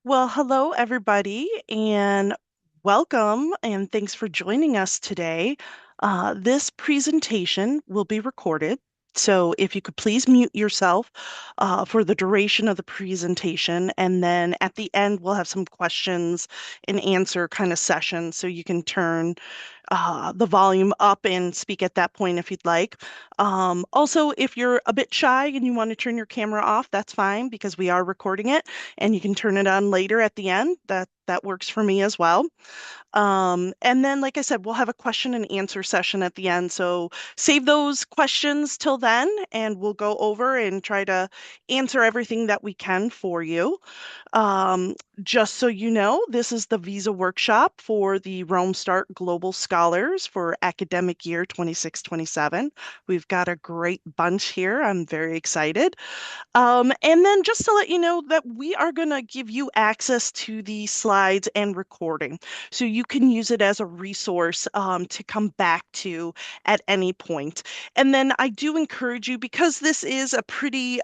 Well, hello, everybody, and welcome, and thanks for joining us today. This presentation will be recorded, so if you could please mute yourself for the duration of the presentation, and then at the end, we'll have some questions and answer kind of session, so you can turn the volume up and speak at that point if you'd like. Also, if you're a bit shy and you want to turn your camera off, that's fine because we are recording it and you can turn it on later at the end. That works for me as well. And then, like I said, we'll have a question and answer session at the end. So save those questions till then, and we'll go over and try to answer everything that we can for you. Um, just so you know, this is the visa workshop for the Rome Start Global Scholars for academic year 26-27. We've got a great bunch here. I'm very excited. And then just to let you know that we are going to give you access to the slides and recording. So you can use it as a resource to come back to at any point. And then I do encourage you, because this is a pretty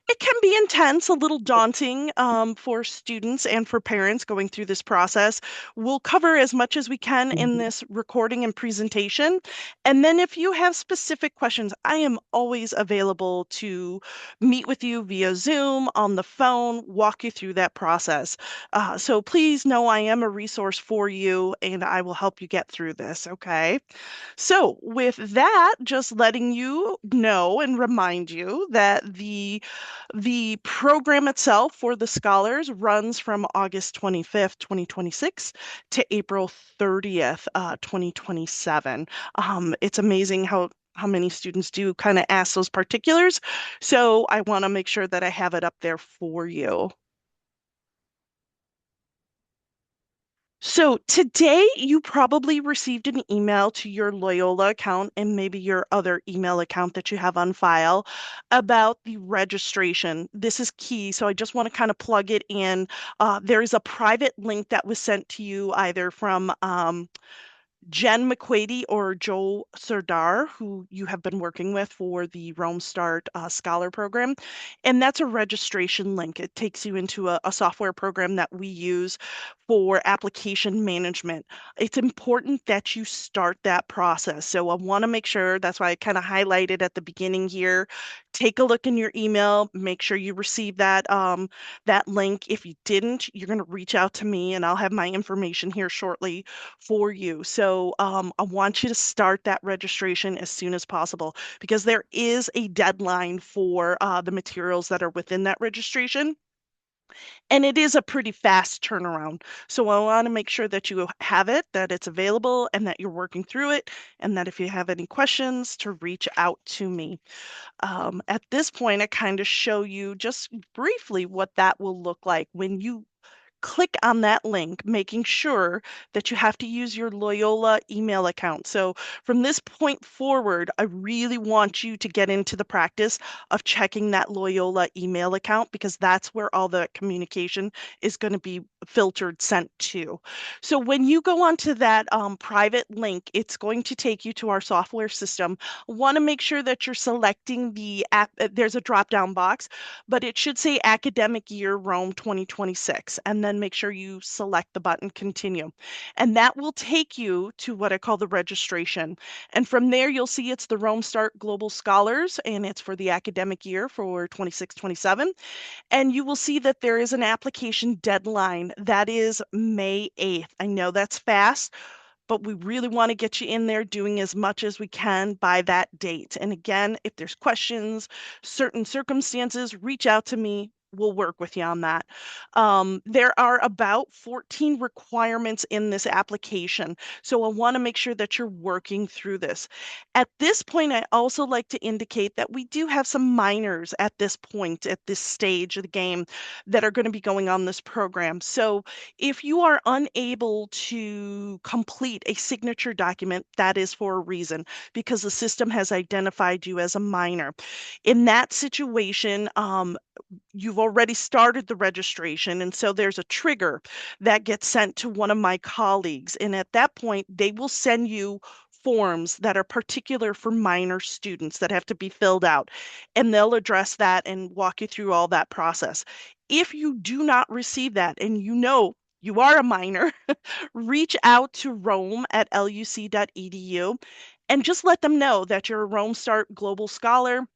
it can be intense, a little daunting for students and for parents going through this process. We'll cover as much as we can in this recording and presentation. And then if you have specific questions, I am always available to meet with you via Zoom, on the phone, walk you through that process. So please know I am a resource for you and I will help you get through this, okay? So, with that, just letting you know and remind you that the program itself for the scholars runs from August 25th, 2026 to April 30th, 2027. It's amazing how many students do kind of ask those particulars. So I want to make sure that I have it up there for you. So today you probably received an email to your Loyola account and maybe your other email account that you have on file about the registration. This is key, so I just want to kind of plug it in. There is a private link that was sent to you either from Jen McQuady or Joe Serdar, who you have been working with for the Rome Start Scholar Program. And that's a registration link. It takes you into a software program that we use for application management. It's important that you start that process. So I want to make sure, that's why I kind of highlighted at the beginning here. Take a look in your email, make sure you receive that link. If you didn't, you're going to reach out to me and I'll have my information here shortly for you. So I want you to start that registration as soon as possible because there is a deadline for the materials that are within that registration. And it is a pretty fast turnaround. So I want to make sure that you have it, that it's available, and that you're working through it, and that if you have any questions, to reach out to me. At this point, I kind of show you just briefly what that will look like when you click on that link, making sure that you have to use your Loyola email account. So from this point forward, I really want you to get into the practice of checking that Loyola email account because that's where all the communication is going to be filtered, sent to. So when you go onto that private link, it's going to take you to our software system. Want to make sure that you're selecting the app. There's a drop down box, but it should say academic year Rome 2026, and then make sure you select the button continue. And that will take you to what I call the registration. And from there, you'll see it's the Rome Start Global Scholars, and it's for the academic year for 26-27. And you will see that there is an application deadline that is May 8th. I know that's fast, but we really want to get you in there doing as much as we can by that date. And again, if there's questions, certain circumstances, reach out to me. We'll work with you on that. There are about 14 requirements in this application. So I want to make sure that you're working through this. At this point, I also like to indicate that we do have some minors at this point, at this stage of the game, that are going to be going on this program. So if you are unable to complete a signature document, that is for a reason, because the system has identified you as a minor. In that situation, you've already started the registration, and so there's a trigger that gets sent to one of my colleagues. And at that point, they will send you forms that are particular for minor students that have to be filled out, and they'll address that and walk you through all that process. If you do not receive that and you know you are a minor, reach out to Rome at luc.edu and just let them know that you're a Rome Start Global Scholar,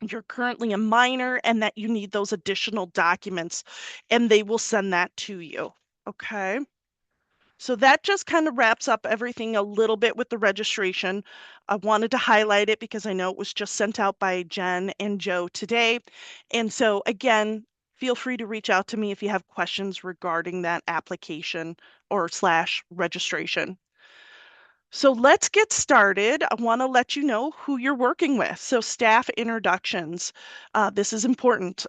you're currently a minor, and that you need those additional documents, and they will send that to you. Okay. So that just kind of wraps up everything a little bit with the registration. I wanted to highlight it because I know it was just sent out by Jen and Joe today. And so again, feel free to reach out to me if you have questions regarding that application or slash registration. So let's get started. I want to let you know who you're working with. So staff introductions. This is important.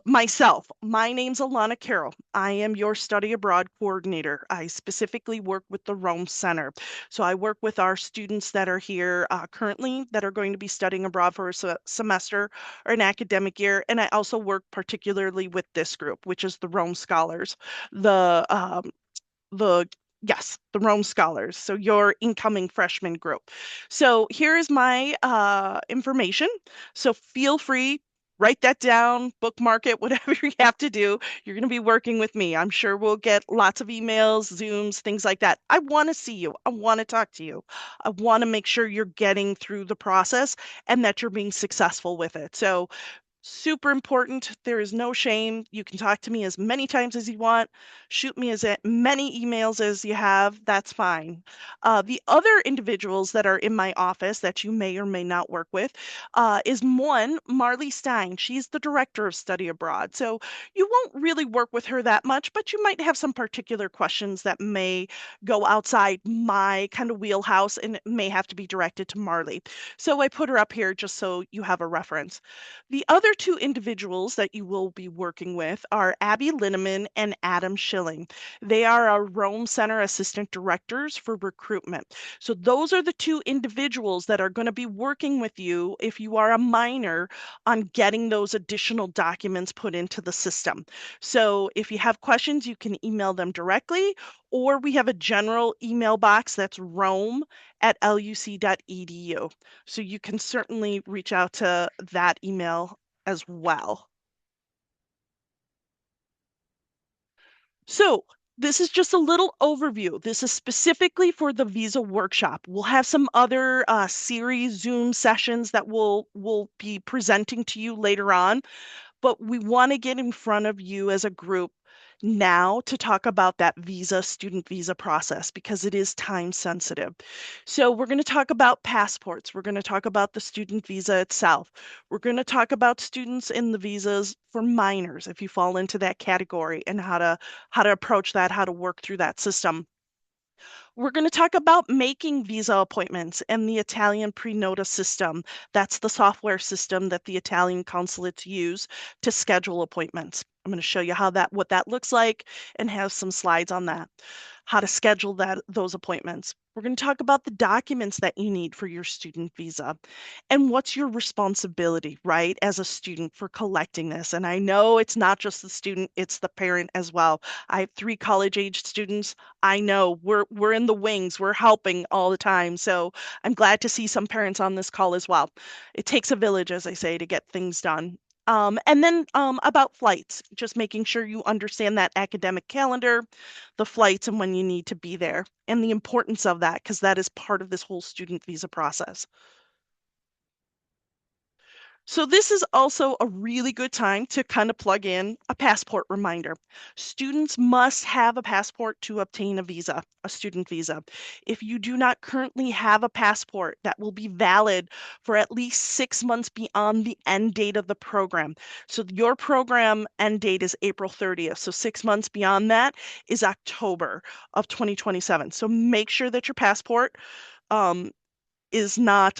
Myself, my name's Alana Carroll. I am your study abroad coordinator. I specifically work with the Rome Center. So I work with our students that are here currently that are going to be studying abroad for a semester or an academic year. And I also work particularly with this group, which is the Rome Scholars. The yes, the Rome Scholars, so your incoming freshman group. So here is my information. So feel free, write that down, bookmark it, whatever you have to do. You're going to be working with me. I'm sure we'll get lots of emails, Zooms, things like that. I want to see you. I want to talk to you. I want to make sure you're getting through the process and that you're being successful with it. So super important. There is no shame. You can talk to me as many times as you want. Shoot me as many emails as you have. That's fine. The other individuals that are in my office that you may or may not work with is one, Marley Stein. She's the director of study abroad. So you won't really work with her that much, but you might have some particular questions that may go outside my kind of wheelhouse and it may have to be directed to Marley. So I put her up here just so you have a reference. The other two individuals that you will be working with are Abby Linneman and Adam Schilling. They are our Rome Center Assistant Directors for Recruitment. So those are the two individuals that are going to be working with you if you are a minor on getting those additional documents put into the system. So if you have questions, you can email them directly, or we have a general email box that's rome@luc.edu. So you can certainly reach out to that email as well. So this is just a little overview. This is specifically for the visa workshop. We'll have some other series Zoom sessions that we'll be presenting to you later on, but we want to get in front of you as a group now to talk about that student visa process because it is time sensitive. So we're going to talk about passports. We're going to talk about the student visa itself. We're going to talk about students in the visas for minors if you fall into that category and how to approach that, how to work through that system. We're going to talk about making visa appointments and the Italian Prenota system. That's the software system that the Italian consulates use to schedule appointments. I'm going to show you what that looks like and have some slides on that, how to schedule those appointments. We're going to talk about the documents that you need for your student visa and what's your responsibility, right, as a student for collecting this. And I know it's not just the student, it's the parent as well. I have 3 college-age students. I know we're in the wings, we're helping all the time. So I'm glad to see some parents on this call as well. It takes a village, as I say, to get things done. And then about flights, just making sure you understand that academic calendar, the flights, and when you need to be there, and the importance of that, because that is part of this whole student visa process. So this is also a really good time to kind of plug in a passport reminder. Students must have a passport to obtain a visa, a student visa. If you do not currently have a passport that will be valid for at least 6 months beyond the end date of the program. So your program end date is April 30th. So 6 months beyond that is October of 2027. So make sure that your passport um, is not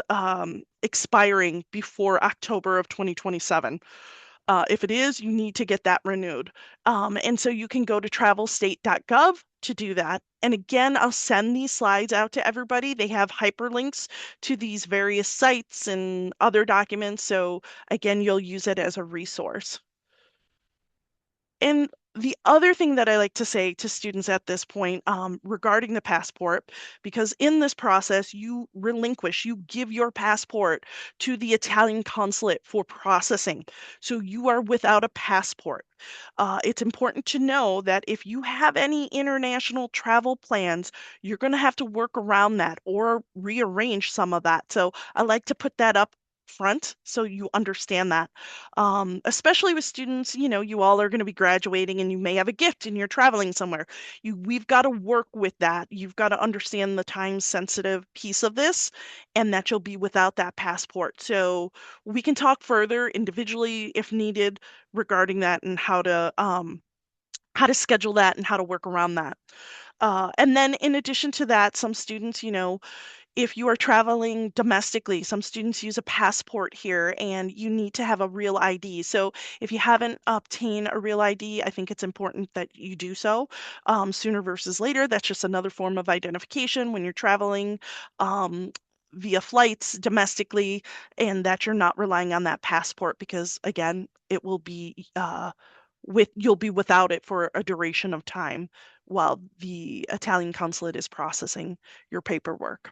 expiring before October of 2027. If it is, you need to get that renewed. And so you can go to travelstate.gov to do that. And again, I'll send these slides out to everybody. They have hyperlinks to these various sites and other documents. So again, you'll use it as a resource. And The other thing that I like to say to students at this point regarding the passport, because in this process, you give your passport to the Italian consulate for processing. So you are without a passport. It's important to know that if you have any international travel plans, you're going to have to work around that or rearrange some of that. So I like to put that up front so you understand that. Especially with students, you all are going to be graduating and you may have a gift and you're traveling somewhere. We've got to work with that. You've got to understand the time sensitive piece of this and that you'll be without that passport. So we can talk further individually if needed regarding that and how to schedule that and how to work around that. And then in addition to that, some students, if you are traveling domestically, some students use a passport here and you need to have a real ID. So if you haven't obtained a real ID, I think it's important that you do so sooner versus later. That's just another form of identification when you're traveling via flights domestically, and that you're not relying on that passport because, again, it will be you'll be without it for a duration of time while the Italian consulate is processing your paperwork.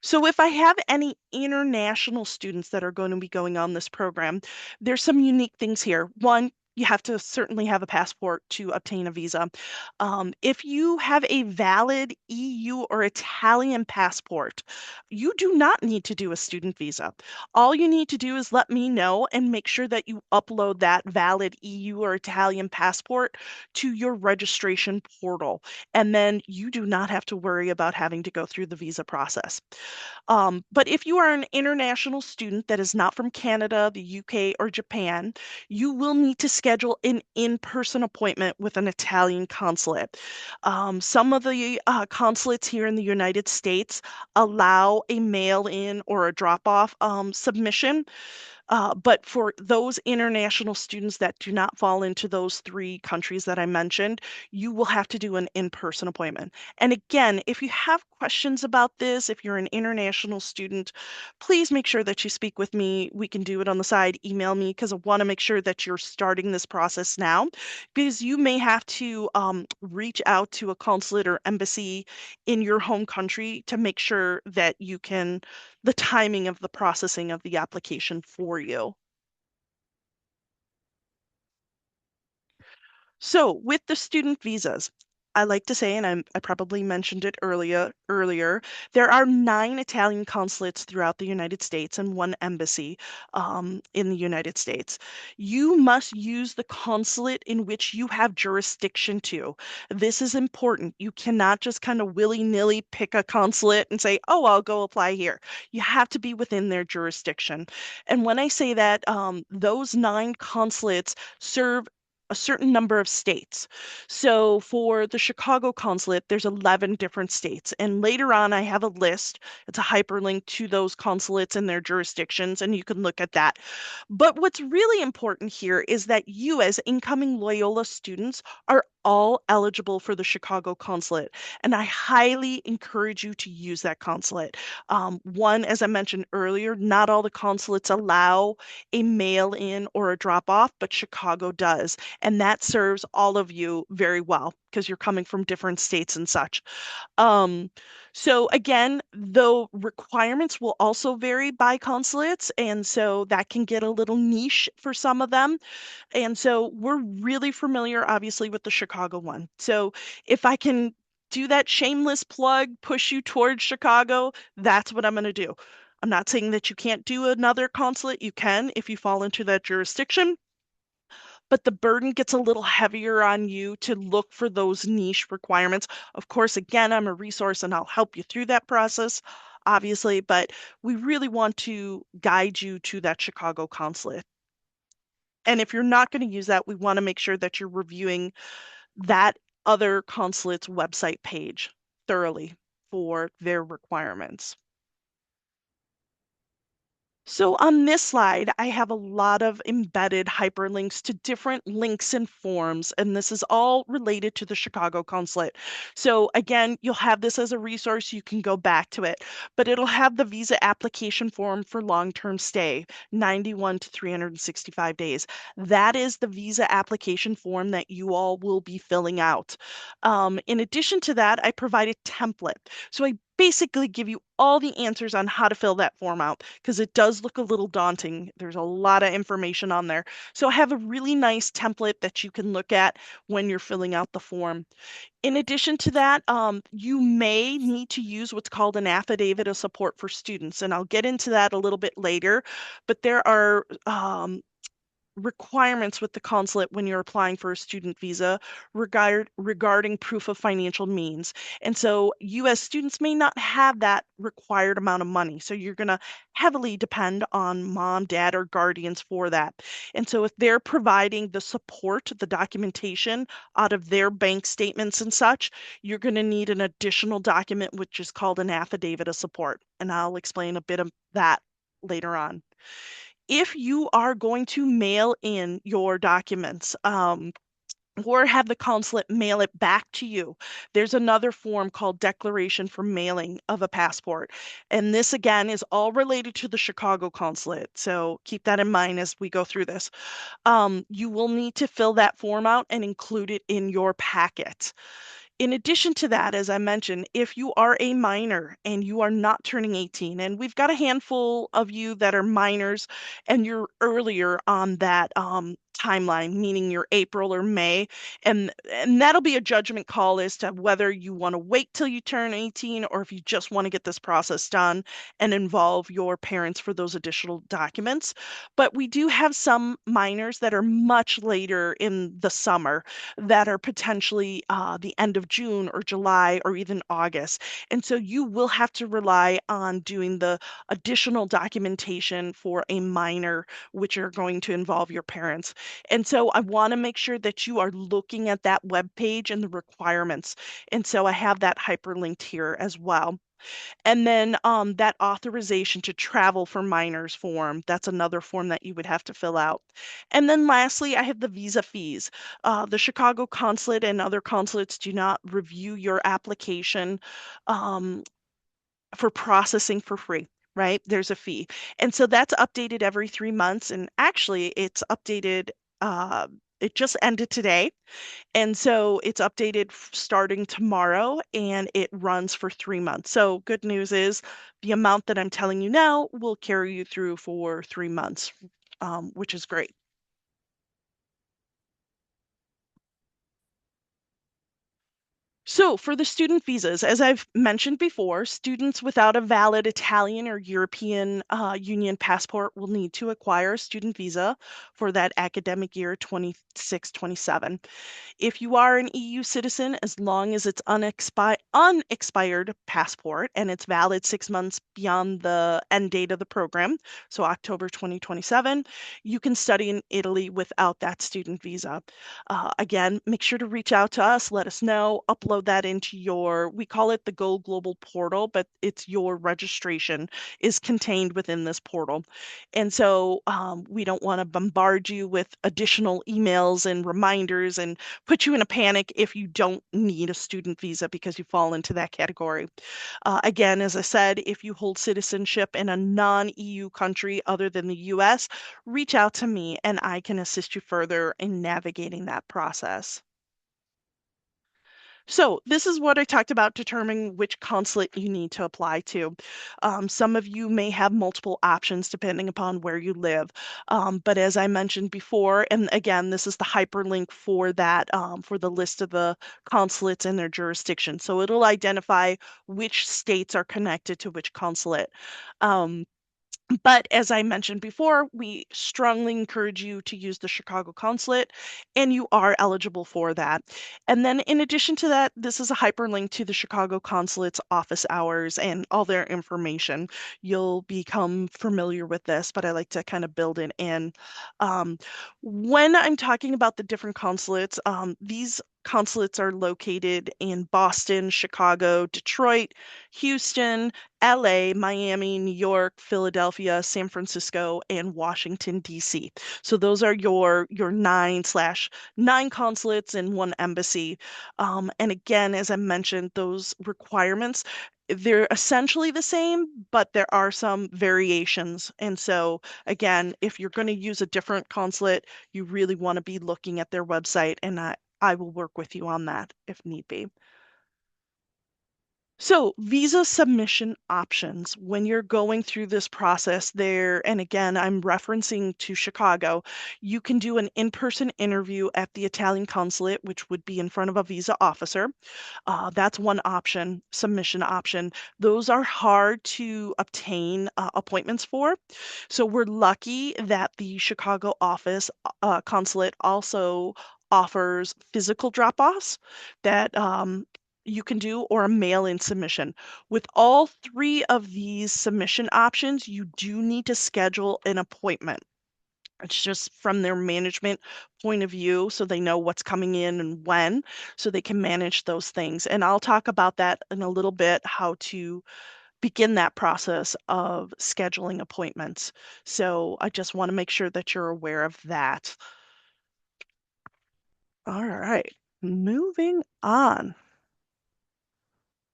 So if I have any international students that are going to be going on this program, there's some unique things here. One, you have to certainly have a passport to obtain a visa. If you have a valid EU or Italian passport, you do not need to do a student visa. All you need to do is let me know and make sure that you upload that valid EU or Italian passport to your registration portal. And then you do not have to worry about having to go through the visa process. But if you are an international student that is not from Canada, the UK, or Japan, you will need to schedule an in-person appointment with an Italian consulate. Some of the consulates here in the United States allow a mail-in or a drop-off submission. But for those international students that do not fall into those three countries that I mentioned, you will have to do an in-person appointment. And again, if you have questions about this, if you're an international student, please make sure that you speak with me. We can do it on the side, email me, because I want to make sure that you're starting this process now, because you may have to reach out to a consulate or embassy in your home country to make sure that you can the timing of the processing of the application for you. So with the student visas, I like to say, and I probably mentioned it earlier, there are 9 Italian consulates throughout the United States and 1 embassy in the United States. You must use the consulate in which you have jurisdiction to. This is important. You cannot just kind of willy-nilly pick a consulate and say, oh, I'll go apply here. You have to be within their jurisdiction. And when I say that, those 9 consulates serve a certain number of states. So for the Chicago consulate, there's 11 different states. And later on, I have a list. It's a hyperlink to those consulates and their jurisdictions, and you can look at that. But what's really important here is that you, as incoming Loyola students, are all eligible for the Chicago consulate. And I highly encourage you to use that consulate. One, as I mentioned earlier, not all the consulates allow a mail in or a drop off, but Chicago does. And that serves all of you very well because you're coming from different states and such. Um, so again, the requirements will also vary by consulates, and so that can get a little niche for some of them. And so we're really familiar, obviously, with the Chicago one. So if I can do that shameless plug, push you towards Chicago, that's what I'm going to do. I'm not saying that you can't do another consulate. You can if you fall into that jurisdiction, but the burden gets a little heavier on you to look for those niche requirements. Of course, again, I'm a resource and I'll help you through that process, obviously, but we really want to guide you to that Chicago consulate. And if you're not going to use that, we want to make sure that you're reviewing that other consulate's website page thoroughly for their requirements. So on this slide, I have a lot of embedded hyperlinks to different links and forms, and this is all related to the Chicago Consulate. So again, you'll have this as a resource. You can go back to it, but it'll have the visa application form for long-term stay, 91 to 365 days. That is the visa application form that you all will be filling out. In addition to that, I provide a template. So I basically give you all the answers on how to fill that form out because it does look a little daunting. There's a lot of information on there. So I have a really nice template that you can look at when you're filling out the form. In addition to that, you may need to use what's called an affidavit of support for students, and I'll get into that a little bit later, but there are requirements with the consulate when you're applying for a student visa regarding proof of financial means. And so US students may not have that required amount of money. So you're going to heavily depend on mom, dad, or guardians for that. And so if they're providing the support, the documentation out of their bank statements and such, you're going to need an additional document, which is called an affidavit of support. And I'll explain a bit of that later on. If you are going to mail in your documents, or have the consulate mail it back to you, there's another form called Declaration for Mailing of a Passport. And this, again, is all related to the Chicago consulate. So keep that in mind as we go through this. You will need to fill that form out and include it in your packet. In addition to that, as I mentioned, if you are a minor and you are not turning 18, and we've got a handful of you that are minors and you're earlier on that timeline, meaning you're April or May, and that'll be a judgment call as to whether you want to wait till you turn 18 or if you just want to get this process done and involve your parents for those additional documents. But we do have some minors that are much later in the summer that are potentially the end of June or July or even August. And so you will have to rely on doing the additional documentation for a minor, which are going to involve your parents. And so I want to make sure that you are looking at that web page and the requirements. And so I have that hyperlinked here as well. And then that authorization to travel for minors form, that's another form that you would have to fill out. And then lastly, I have the visa fees. The Chicago consulate and other consulates do not review your application for processing for free. Right? There's a fee. And so that's updated every 3 months. And actually, it's updated, it just ended today. And so it's updated starting tomorrow and it runs for 3 months. So good news is the amount that I'm telling you now will carry you through for 3 months, which is great. So for the student visas, as I've mentioned before, students without a valid Italian or European Union passport will need to acquire a student visa for that academic year 26-27. If you are an EU citizen, as long as it's unexpired passport and it's valid 6 months beyond the end date of the program, so October 2027, you can study in Italy without that student visa. Again, make sure to reach out to us, let us know, upload that into your, we call it the Go Global portal, but it's your registration is contained within this portal. And so we don't want to bombard you with additional emails and reminders and put you in a panic if you don't need a student visa because you fall into that category. Again, as I said, if you hold citizenship in a non-EU country other than the US, reach out to me and I can assist you further in navigating that process. So this is what I talked about determining which consulate you need to apply to. Some of you may have multiple options depending upon where you live. But as I mentioned before, and again, this is the hyperlink for that, for the list of the consulates in their jurisdiction. So it'll identify which states are connected to which consulate. But as I mentioned before, we strongly encourage you to use the Chicago Consulate, and you are eligible for that. And then in addition to that, this is a hyperlink to the Chicago Consulate's office hours and all their information. You'll become familiar with this, but I like to kind of build it in. When I'm talking about the different consulates, these consulates are located in Boston, Chicago, Detroit, Houston, LA, Miami, New York, Philadelphia, San Francisco, and Washington, D.C. So those are your nine consulates and one embassy. And again, as I mentioned, those requirements, they're essentially the same, but there are some variations. And so again, if you're going to use a different consulate, you really want to be looking at their website, and I will work with you on that if need be. So, visa submission options, when you're going through this process there, and again, I'm referencing to Chicago, you can do an in-person interview at the Italian consulate, which would be in front of a visa officer. That's one option, submission option. Those are hard to obtain appointments for. So we're lucky that the Chicago office consulate also offers physical drop-offs that you can do, or a mail-in submission. With all three of these submission options, you do need to schedule an appointment. It's just from their management point of view, so they know what's coming in and when, so they can manage those things. And I'll talk about that in a little bit, how to begin that process of scheduling appointments. So I just want to make sure that you're aware of that. All right, moving on.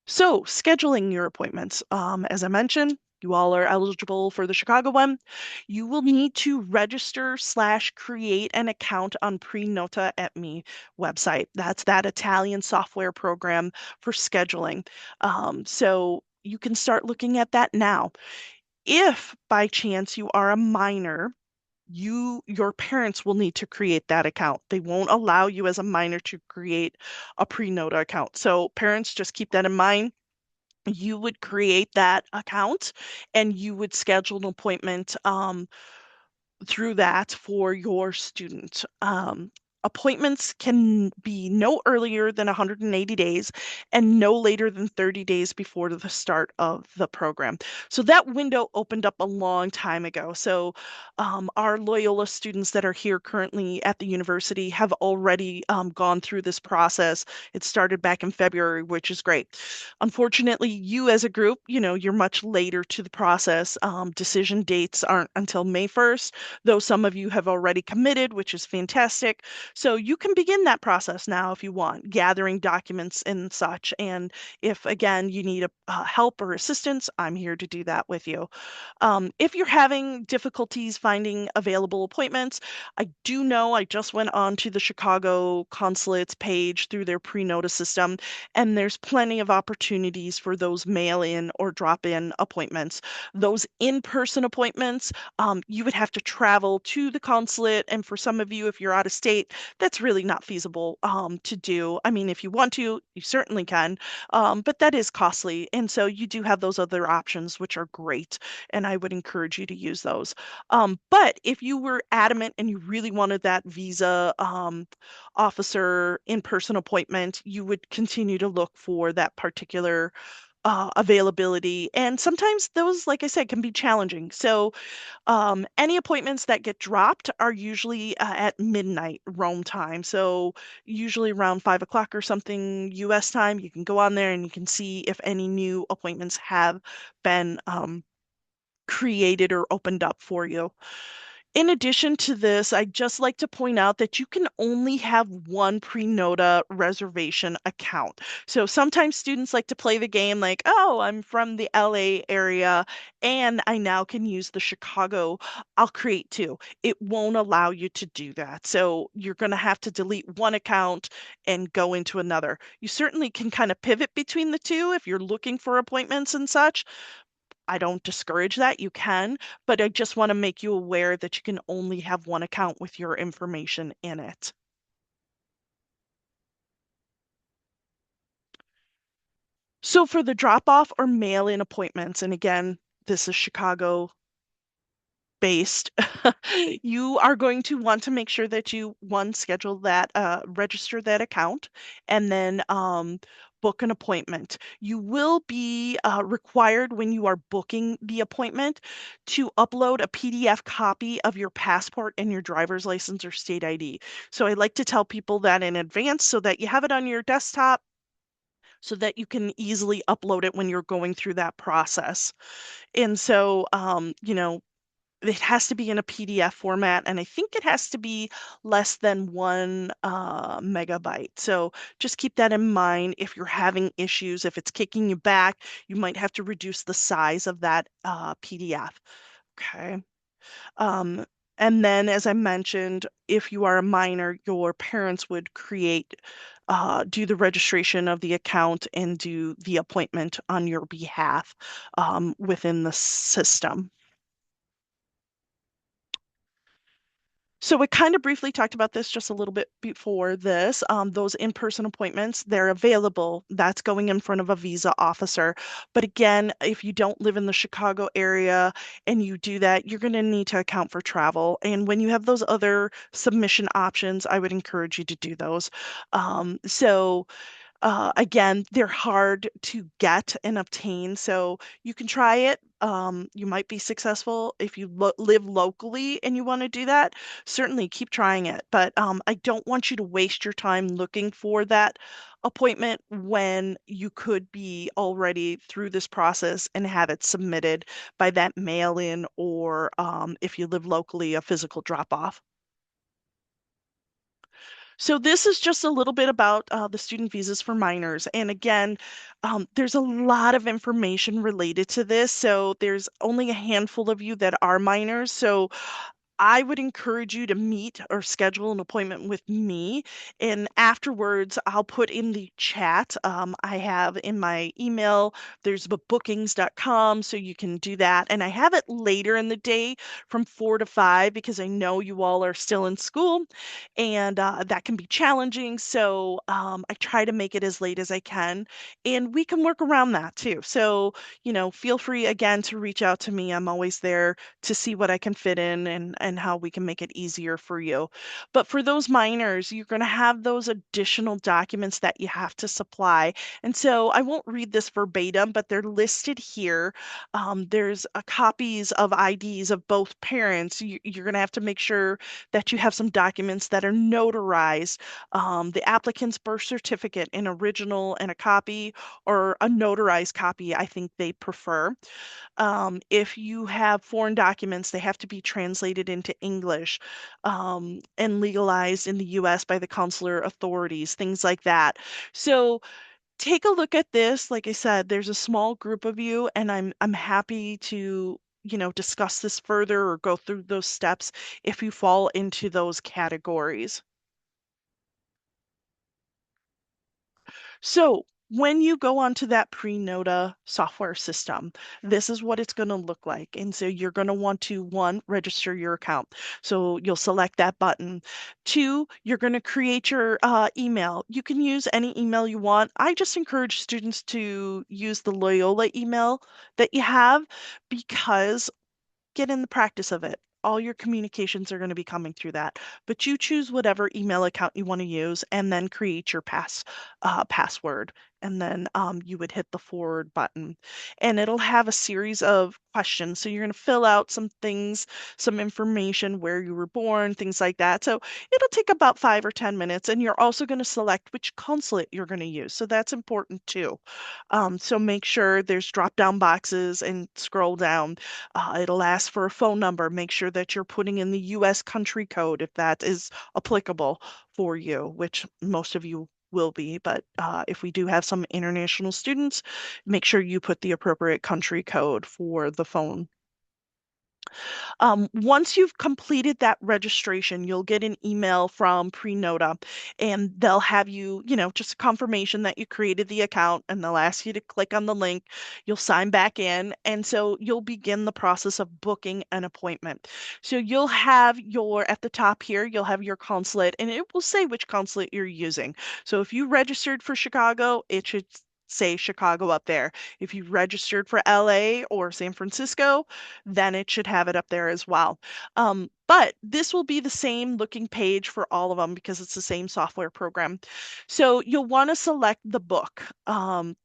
So, scheduling your appointments. As I mentioned, you all are eligible for the Chicago one. You will need to register/create an account on Prenota at Me website. That's that Italian software program for scheduling. So you can start looking at that now. If by chance you are a minor, your parents will need to create that account. They won't allow you as a minor to create a Prenota account. So parents, just keep that in mind. You would create that account and you would schedule an appointment through that for your student. Appointments can be no earlier than 180 days and no later than 30 days before the start of the program. So that window opened up a long time ago. So our Loyola students that are here currently at the university have already gone through this process. It started back in February, which is great. Unfortunately, you as a group, you're much later to the process. Decision dates aren't until May 1st, though some of you have already committed, which is fantastic. So you can begin that process now if you want, gathering documents and such. And if, again, you need help or assistance, I'm here to do that with you. If you're having difficulties finding available appointments, I do know I just went on to the Chicago consulate's page through their pre-notice system, and there's plenty of opportunities for those mail-in or drop-in appointments. Those in-person appointments, you would have to travel to the consulate, and for some of you, if you're out of state, that's really not feasible to do. I mean, if you want to, you certainly can, but that is costly, and so you do have those other options, which are great, and I would encourage you to use those. But if you were adamant and you really wanted that visa officer in-person appointment, you would continue to look for that particular availability. And sometimes those, like I said, can be challenging. So any appointments that get dropped are usually at midnight Rome time. So usually around 5 o'clock or something US time, you can go on there and you can see if any new appointments have been created or opened up for you. In addition to this, I'd just like to point out that you can only have one Prenota reservation account. So sometimes students like to play the game like, oh, I'm from the LA area and I now can use the Chicago. I'll create two. It won't allow you to do that. So you're going to have to delete one account and go into another. You certainly can kind of pivot between the two if you're looking for appointments and such. I don't discourage that, you can, but I just want to make you aware that you can only have one account with your information in it. So for the drop-off or mail-in appointments, and again, this is Chicago based, you are going to want to make sure that you, one, schedule that, register that account, and then book an appointment. You will be required when you are booking the appointment to upload a PDF copy of your passport and your driver's license or state ID. So I like to tell people that in advance so that you have it on your desktop so that you can easily upload it when you're going through that process. And so, it has to be in a PDF format, and I think it has to be less than 1 megabyte. So just keep that in mind if you're having issues. If it's kicking you back, you might have to reduce the size of that PDF. Okay. Um, and then, as I mentioned, if you are a minor, your parents would do the registration of the account and do the appointment on your behalf within the system. So we kind of briefly talked about this just a little bit before this. Those in-person appointments, they're available. That's going in front of a visa officer. But again, if you don't live in the Chicago area and you do that, you're going to need to account for travel. And when you have those other submission options, I would encourage you to do those. So again, they're hard to get and obtain, so you can try it. You might be successful if you live locally and you want to do that. Certainly keep trying it, but I don't want you to waste your time looking for that appointment when you could be already through this process and have it submitted by that mail-in or if you live locally, a physical drop-off. So this is just a little bit about the student visas for minors. And again, there's a lot of information related to this. So there's only a handful of you that are minors. So I would encourage you to meet or schedule an appointment with me. And afterwards, I'll put in the chat. I have in my email, there's bookings.com, so you can do that. And I have it later in the day from 4 to 5 because I know you all are still in school and that can be challenging. So I try to make it as late as I can. And we can work around that too. So, feel free again to reach out to me. I'm always there to see what I can fit in and how we can make it easier for you. But for those minors, you're going to have those additional documents that you have to supply. And so I won't read this verbatim, but they're listed here. There's copies of IDs of both parents. You're going to have to make sure that you have some documents that are notarized. The applicant's birth certificate, an original and a copy, or a notarized copy, I think they prefer. If you have foreign documents, they have to be translated into English and legalized in the US by the consular authorities, things like that. So take a look at this. Like I said, there's a small group of you, and I'm happy to, discuss this further or go through those steps if you fall into those categories. So when you go onto that Prenota software system, this is what it's going to look like. And so you're going to want to, one, register your account. So you'll select that button. Two, you're going to create your email. You can use any email you want. I just encourage students to use the Loyola email that you have because get in the practice of it. All your communications are going to be coming through that, but you choose whatever email account you want to use and then create your password. And then you would hit the forward button and it'll have a series of questions. So you're going to fill out some things, some information, where you were born, things like that. So it'll take about 5 or 10 minutes. And you're also going to select which consulate you're going to use. So that's important too. So make sure there's drop down boxes and scroll down. It'll ask for a phone number. Make sure that you're putting in the US country code if that is applicable for you, which most of you will be. But if we do have some international students, make sure you put the appropriate country code for the phone. Once you've completed that registration, you'll get an email from Prenota and they'll have you, just a confirmation that you created the account and they'll ask you to click on the link. You'll sign back in. And so you'll begin the process of booking an appointment. So you'll have at the top here, you'll have your consulate and it will say which consulate you're using. So if you registered for Chicago, it should say Chicago up there. If you registered for LA or San Francisco, then it should have it up there as well. But this will be the same looking page for all of them because it's the same software program. So you'll want to select the book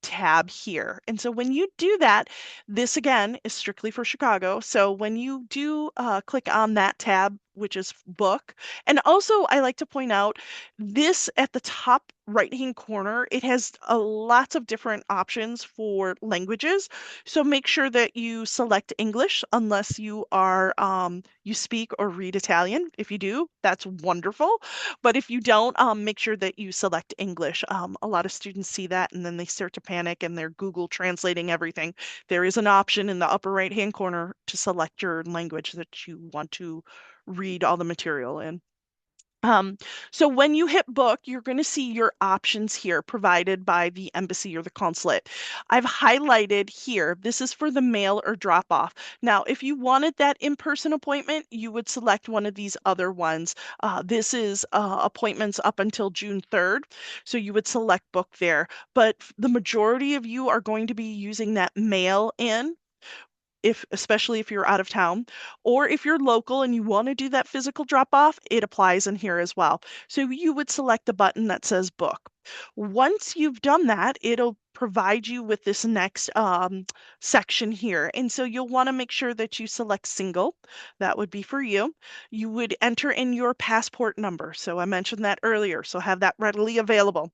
tab here. And so when you do that, this again is strictly for Chicago. So when you do click on that tab, which is book, and also I like to point out this at the top right-hand corner, it has lots of different options for languages. So make sure that you select English unless you are you speak or read Italian. If you do, that's wonderful. But if you don't, make sure that you select English. A lot of students see that and then they start to panic and they're Google translating everything. There is an option in the upper right-hand corner to select your language that you want to read all the material in. Um, so when you hit book, you're going to see your options here provided by the embassy or the consulate. I've highlighted here, this is for the mail or drop off. Now, if you wanted that in-person appointment, you would select one of these other ones. This is appointments up until June 3rd. So you would select book there. But the majority of you are going to be using that mail in, if especially if you're out of town, or if you're local and you want to do that physical drop off, it applies in here as well. So you would select the button that says book. Once you've done that, it'll provide you with this next section here. And so you'll want to make sure that you select single. That would be for you. You would enter in your passport number. So I mentioned that earlier, so have that readily available.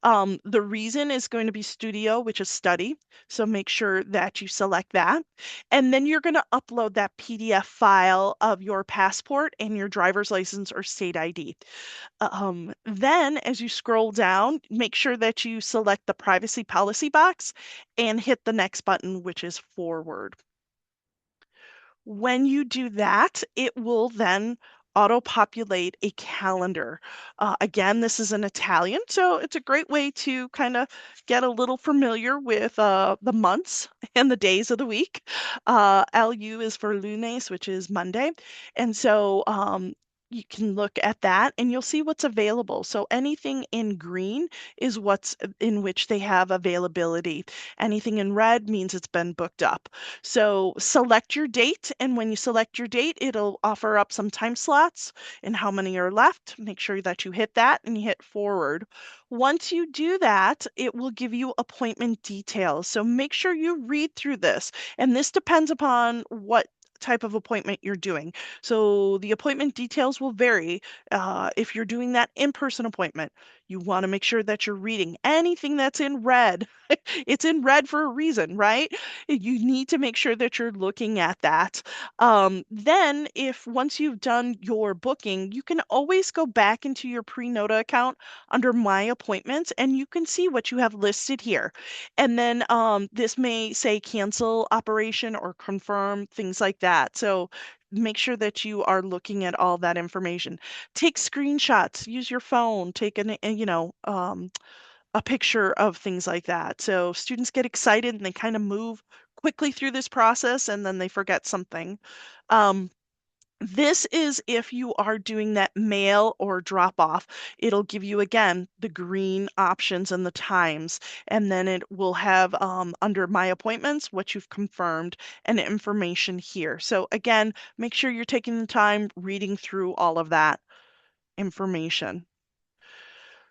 The reason is going to be studio, which is study. So make sure that you select that. And then you're going to upload that PDF file of your passport and your driver's license or state ID. Then as you scroll down, make sure that you select the privacy policy box and hit the next button, which is forward. When you do that, it will then auto-populate a calendar. Again, this is in Italian, so it's a great way to kind of get a little familiar with the months and the days of the week. LU is for lunes, which is Monday. And so you can look at that and you'll see what's available. So anything in green is what's in which they have availability. Anything in red means it's been booked up. So select your date, and when you select your date, it'll offer up some time slots and how many are left. Make sure that you hit that and you hit forward. Once you do that, it will give you appointment details. So make sure you read through this. And this depends upon what type of appointment you're doing. So the appointment details will vary. If you're doing that in-person appointment, you want to make sure that you're reading anything that's in red. It's in red for a reason, right? You need to make sure that you're looking at that. Then, if once you've done your booking, you can always go back into your Prenota account under My Appointments, and you can see what you have listed here. And then this may say cancel operation or confirm, things like that. So make sure that you are looking at all that information. Take screenshots, use your phone, take a picture of things like that. So students get excited and they kind of move quickly through this process and then they forget something. Um, this is if you are doing that mail or drop off. It'll give you again the green options and the times, and then it will have under My Appointments what you've confirmed and information here. So again, make sure you're taking the time reading through all of that information.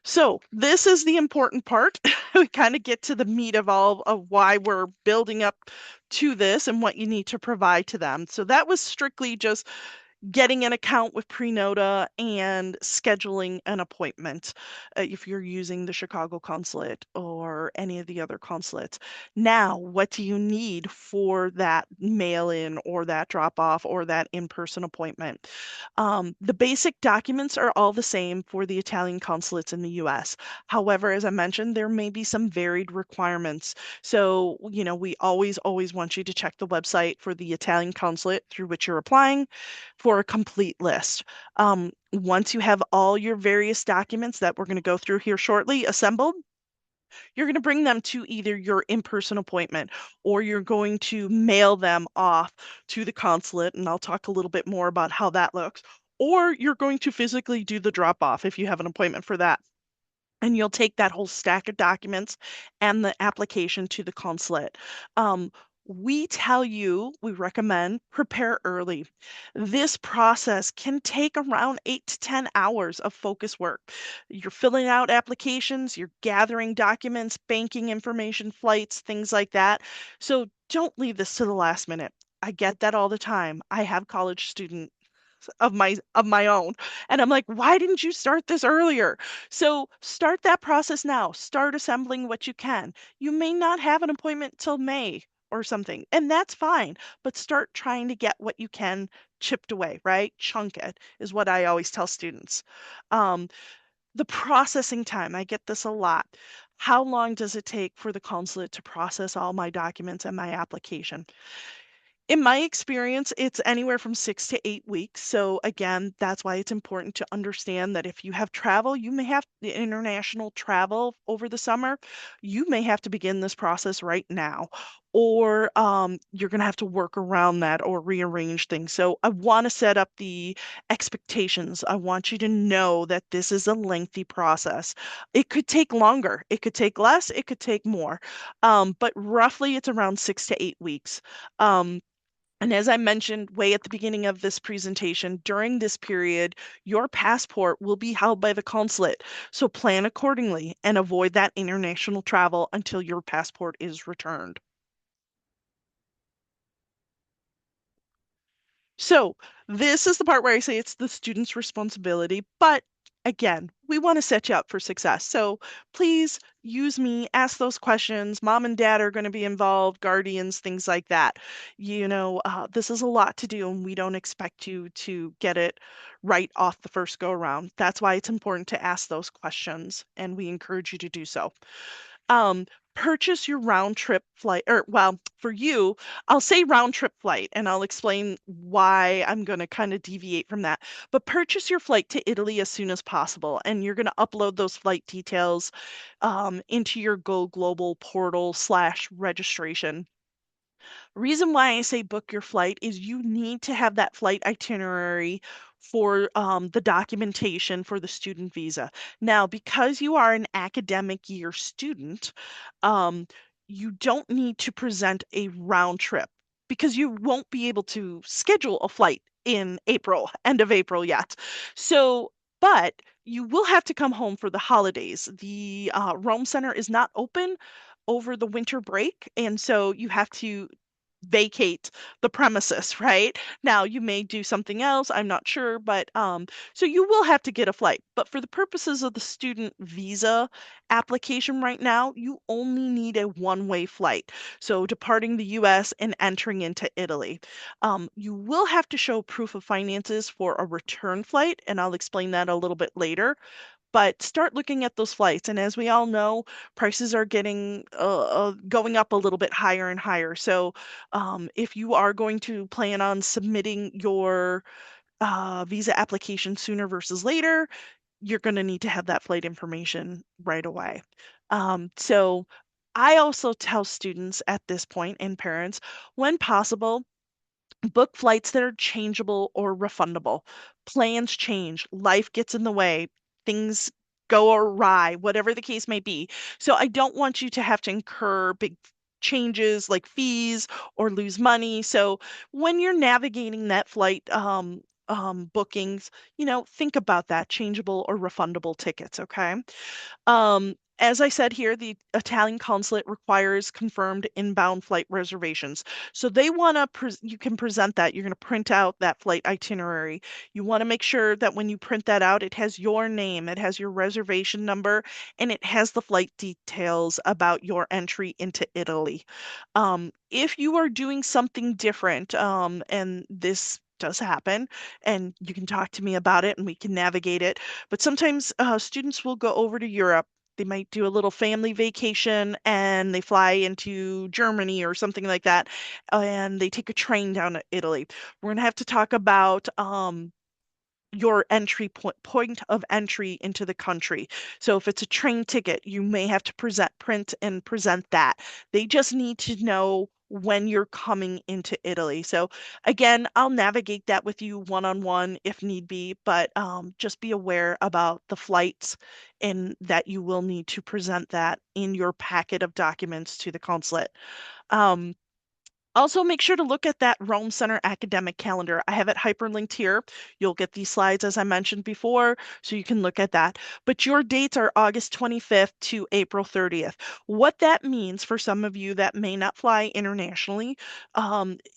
So this is the important part. We kind of get to the meat of all of why we're building up to this and what you need to provide to them. So that was strictly just getting an account with Prenota and scheduling an appointment if you're using the Chicago consulate or any of the other consulates. Now, what do you need for that mail-in or that drop-off or that in-person appointment? The basic documents are all the same for the Italian consulates in the US. However, as I mentioned, there may be some varied requirements. So, we always want you to check the website for the Italian consulate through which you're applying for a complete list. Once you have all your various documents that we're going to go through here shortly assembled, you're going to bring them to either your in-person appointment or you're going to mail them off to the consulate, and I'll talk a little bit more about how that looks, or you're going to physically do the drop-off if you have an appointment for that. and you'll take that whole stack of documents and the application to the consulate. Um, we recommend prepare early. This process can take around 8 to 10 hours of focus work. You're filling out applications, you're gathering documents, banking information, flights, things like that. So don't leave this to the last minute. I get that all the time. I have college students of my own. And I'm like, why didn't you start this earlier? So start that process now. Start assembling what you can. You may not have an appointment till May or something, and that's fine, but start trying to get what you can chipped away, right? Chunk it is what I always tell students. Um, the processing time, I get this a lot. How long does it take for the consulate to process all my documents and my application? In my experience, it's anywhere from 6 to 8 weeks. So again, that's why it's important to understand that if you have travel, you may have international travel over the summer, you may have to begin this process right now, or you're going to have to work around that or rearrange things. So I want to set up the expectations. I want you to know that this is a lengthy process. It could take longer, it could take less, it could take more, but roughly it's around 6 to 8 weeks. Um, and as I mentioned way at the beginning of this presentation, during this period, your passport will be held by the consulate. So plan accordingly and avoid that international travel until your passport is returned. So this is the part where I say it's the student's responsibility, but again, we want to set you up for success. So please use me, ask those questions. Mom and dad are going to be involved, guardians, things like that. This is a lot to do, and we don't expect you to get it right off the first go around. That's why it's important to ask those questions, and we encourage you to do so. um, Purchase your round trip flight, or well, for you, I'll say round trip flight, and I'll explain why I'm going to kind of deviate from that. But purchase your flight to Italy as soon as possible, and you're going to upload those flight details into your Go Global portal slash registration. Reason why I say book your flight is you need to have that flight itinerary for the documentation for the student visa. Now, because you are an academic year student, um, you don't need to present a round trip because you won't be able to schedule a flight in April, end of April yet. So, but you will have to come home for the holidays. The Rome Center is not open over the winter break, and so you have to vacate the premises, right? Now you may do something else, I'm not sure, but so you will have to get a flight. But for the purposes of the student visa application right now, you only need a one-way flight. So departing the US and entering into Italy. You will have to show proof of finances for a return flight, and I'll explain that a little bit later. But start looking at those flights. And as we all know, prices are getting going up a little bit higher and higher. So if you are going to plan on submitting your visa application sooner versus later, you're going to need to have that flight information right away. So I also tell students at this point and parents, when possible, book flights that are changeable or refundable. Plans change, life gets in the way, things go awry, whatever the case may be. So I don't want you to have to incur big changes like fees or lose money. So when you're navigating that flight bookings, think about that changeable or refundable tickets, okay? As I said here, the Italian consulate requires confirmed inbound flight reservations. So they want to, you can present that. You're going to print out that flight itinerary. You want to make sure that when you print that out, it has your name, it has your reservation number, and it has the flight details about your entry into Italy. If you are doing something different, and this does happen, and you can talk to me about it and we can navigate it. But sometimes students will go over to Europe. They might do a little family vacation and they fly into Germany or something like that, and they take a train down to Italy. We're going to have to talk about your point of entry into the country. So if it's a train ticket, you may have to print and present that. They just need to know when you're coming into Italy. So again, I'll navigate that with you one-on-one if need be, but just be aware about the flights and that you will need to present that in your packet of documents to the consulate. Um, Also, make sure to look at that Rome Center academic calendar. I have it hyperlinked here. You'll get these slides as I mentioned before, so you can look at that. But your dates are August 25th to April 30th. What that means for some of you that may not fly internationally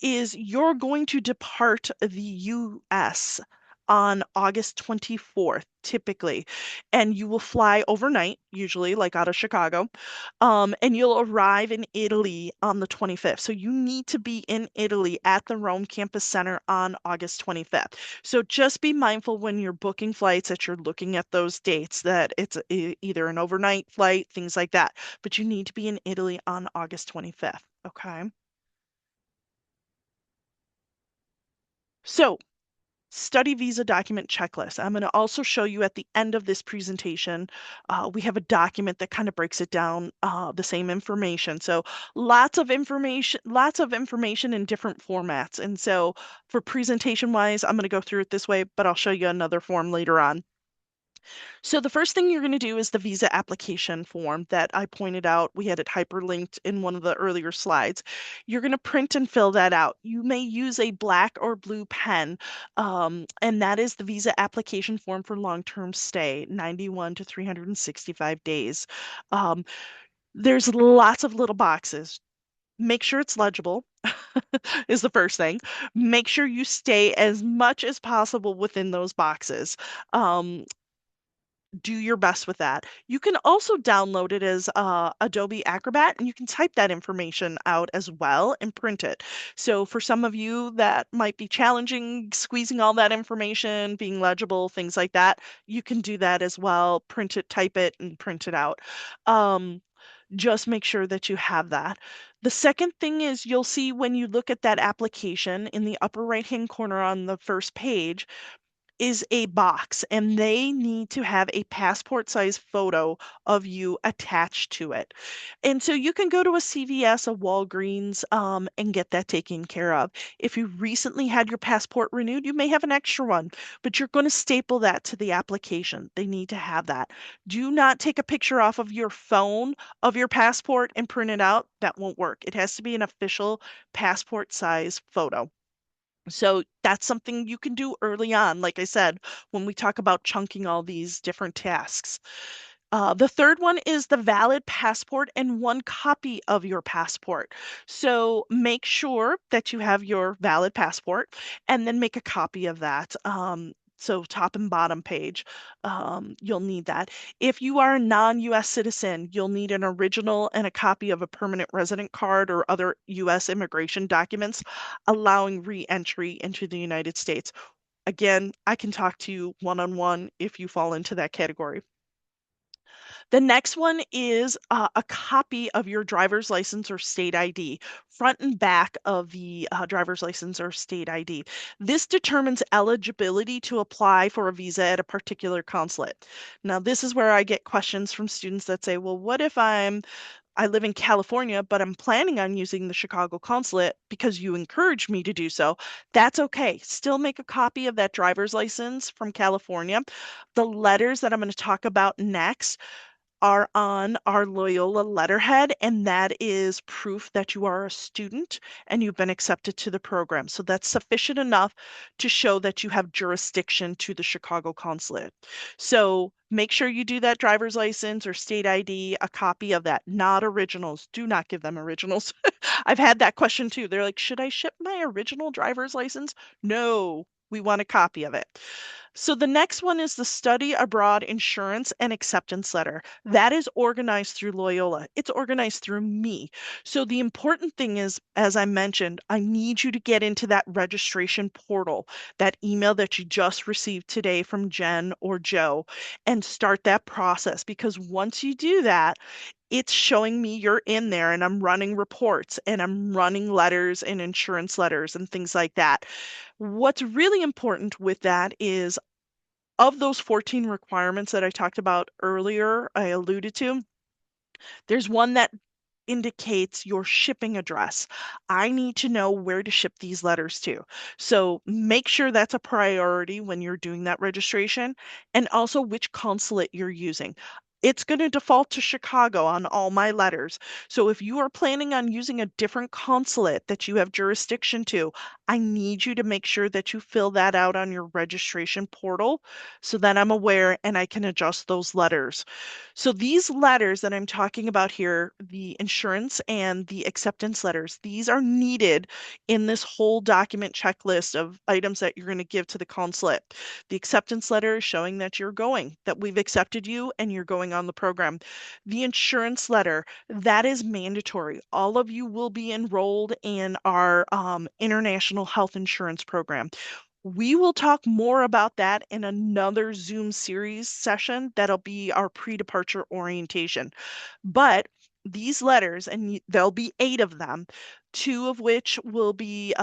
is you're going to depart the US on August 24th, typically, and you will fly overnight, usually, like out of Chicago. And you'll arrive in Italy on the 25th. So you need to be in Italy at the Rome Campus Center on August 25th. So just be mindful when you're booking flights that you're looking at those dates, that it's either an overnight flight, things like that. But you need to be in Italy on August 25th. Okay. So study visa document checklist. I'm going to also show you at the end of this presentation, we have a document that kind of breaks it down, the same information. So lots of information in different formats. And so for presentation wise, I'm going to go through it this way, but I'll show you another form later on. So the first thing you're going to do is the visa application form that I pointed out. We had it hyperlinked in one of the earlier slides. You're going to print and fill that out. You may use a black or blue pen, and that is the visa application form for long-term stay, 91 to 365 days. Um, there's lots of little boxes. Make sure it's legible is the first thing. Make sure you stay as much as possible within those boxes. Um, do your best with that. You can also download it as Adobe Acrobat and you can type that information out as well and print it. So for some of you that might be challenging squeezing all that information, being legible, things like that, you can do that as well. Print it, type it, and print it out. Um, just make sure that you have that. The second thing is you'll see when you look at that application in the upper right-hand corner on the first page, is a box and they need to have a passport size photo of you attached to it. And so you can go to a CVS, a Walgreens, and get that taken care of. If you recently had your passport renewed, you may have an extra one, but you're going to staple that to the application. They need to have that. Do not take a picture off of your phone of your passport and print it out. That won't work. It has to be an official passport size photo. So that's something you can do early on, like I said, when we talk about chunking all these different tasks. The third one is the valid passport and one copy of your passport. So make sure that you have your valid passport and then make a copy of that. So top and bottom page, you'll need that. If you are a non-US citizen, you'll need an original and a copy of a permanent resident card or other US immigration documents allowing re-entry into the United States. Again, I can talk to you one-on-one if you fall into that category. The next one is a copy of your driver's license or state ID, front and back of the driver's license or state ID. This determines eligibility to apply for a visa at a particular consulate. Now, this is where I get questions from students that say, well, what if I live in California, but I'm planning on using the Chicago consulate because you encouraged me to do so. That's okay. Still make a copy of that driver's license from California. The letters that I'm going to talk about next are on our Loyola letterhead, and that is proof that you are a student and you've been accepted to the program. So that's sufficient enough to show that you have jurisdiction to the Chicago consulate. So make sure you do that driver's license or state ID, a copy of that, not originals. Do not give them originals. I've had that question too. They're like, should I ship my original driver's license? No, we want a copy of it. So the next one is the study abroad insurance and acceptance letter. That is organized through Loyola. It's organized through me. So the important thing is, as I mentioned, I need you to get into that registration portal, that email that you just received today from Jen or Joe, and start that process. Because once you do that, it's showing me you're in there and I'm running reports and I'm running letters and insurance letters and things like that. What's really important with that is of those 14 requirements that I talked about earlier, I alluded to, there's one that indicates your shipping address. I need to know where to ship these letters to. So make sure that's a priority when you're doing that registration, and also which consulate you're using. It's going to default to Chicago on all my letters. So if you are planning on using a different consulate that you have jurisdiction to, I need you to make sure that you fill that out on your registration portal so that I'm aware and I can adjust those letters. So these letters that I'm talking about here, the insurance and the acceptance letters, these are needed in this whole document checklist of items that you're going to give to the consulate. The acceptance letter is showing that you're going, that we've accepted you and you're going on the program. The insurance letter, that is mandatory. All of you will be enrolled in our international health insurance program. We will talk more about that in another Zoom series session that'll be our pre-departure orientation. But these letters, and there'll be 8 of them, 2 of which will be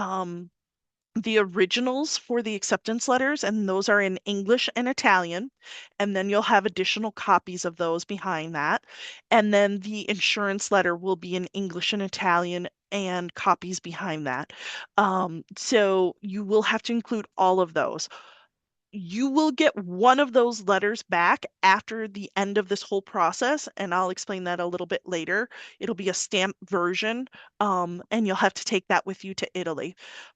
the originals for the acceptance letters, and those are in English and Italian. And then you'll have additional copies of those behind that. And then the insurance letter will be in English and Italian and copies behind that. So you will have to include all of those. You will get one of those letters back after the end of this whole process, and I'll explain that a little bit later. It'll be a stamped version, and you'll have to take that with you to Italy.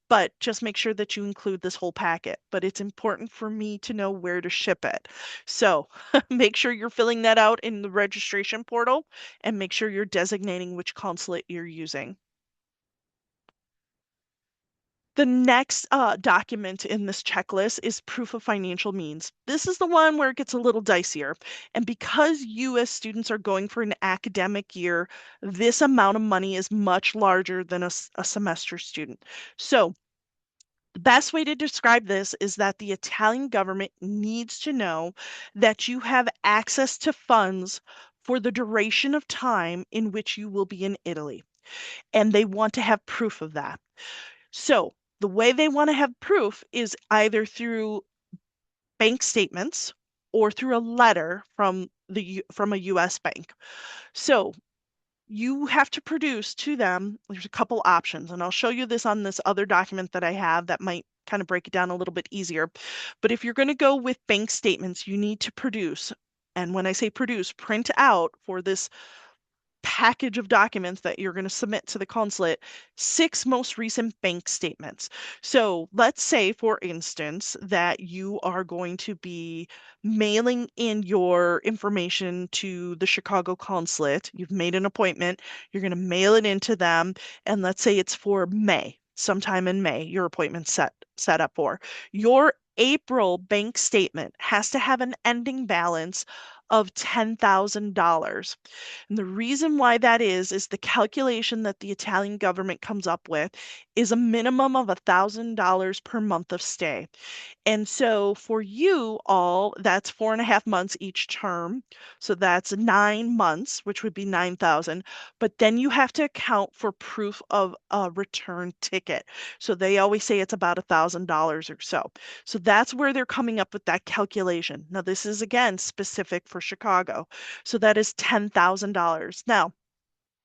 But just make sure that you include this whole packet. But it's important for me to know where to ship it. So make sure you're filling that out in the registration portal and make sure you're designating which consulate you're using. The next document in this checklist is proof of financial means. This is the one where it gets a little dicier. And because you as students are going for an academic year, this amount of money is much larger than a semester student. So the best way to describe this is that the Italian government needs to know that you have access to funds for the duration of time in which you will be in Italy. And they want to have proof of that. So the way they want to have proof is either through bank statements or through a letter from a US bank. So you have to produce to them, there's a couple options, and I'll show you this on this other document that I have that might kind of break it down a little bit easier. But if you're going to go with bank statements, you need to produce, and when I say produce, print out for this package of documents that you're going to submit to the consulate, 6 most recent bank statements. So let's say, for instance, that you are going to be mailing in your information to the Chicago consulate. You've made an appointment, you're going to mail it into them, and let's say it's for May, sometime in May, your appointment's set up for. Your April bank statement has to have an ending balance of $10,000. And the reason why that is the calculation that the Italian government comes up with is a minimum of $1,000 per month of stay. And so for you all, that's 4.5 months each term. So that's 9 months, which would be 9,000. But then you have to account for proof of a return ticket. So they always say it's about $1,000 or so. So that's where they're coming up with that calculation. Now, this is again specific for Chicago. So that is $10,000. Now,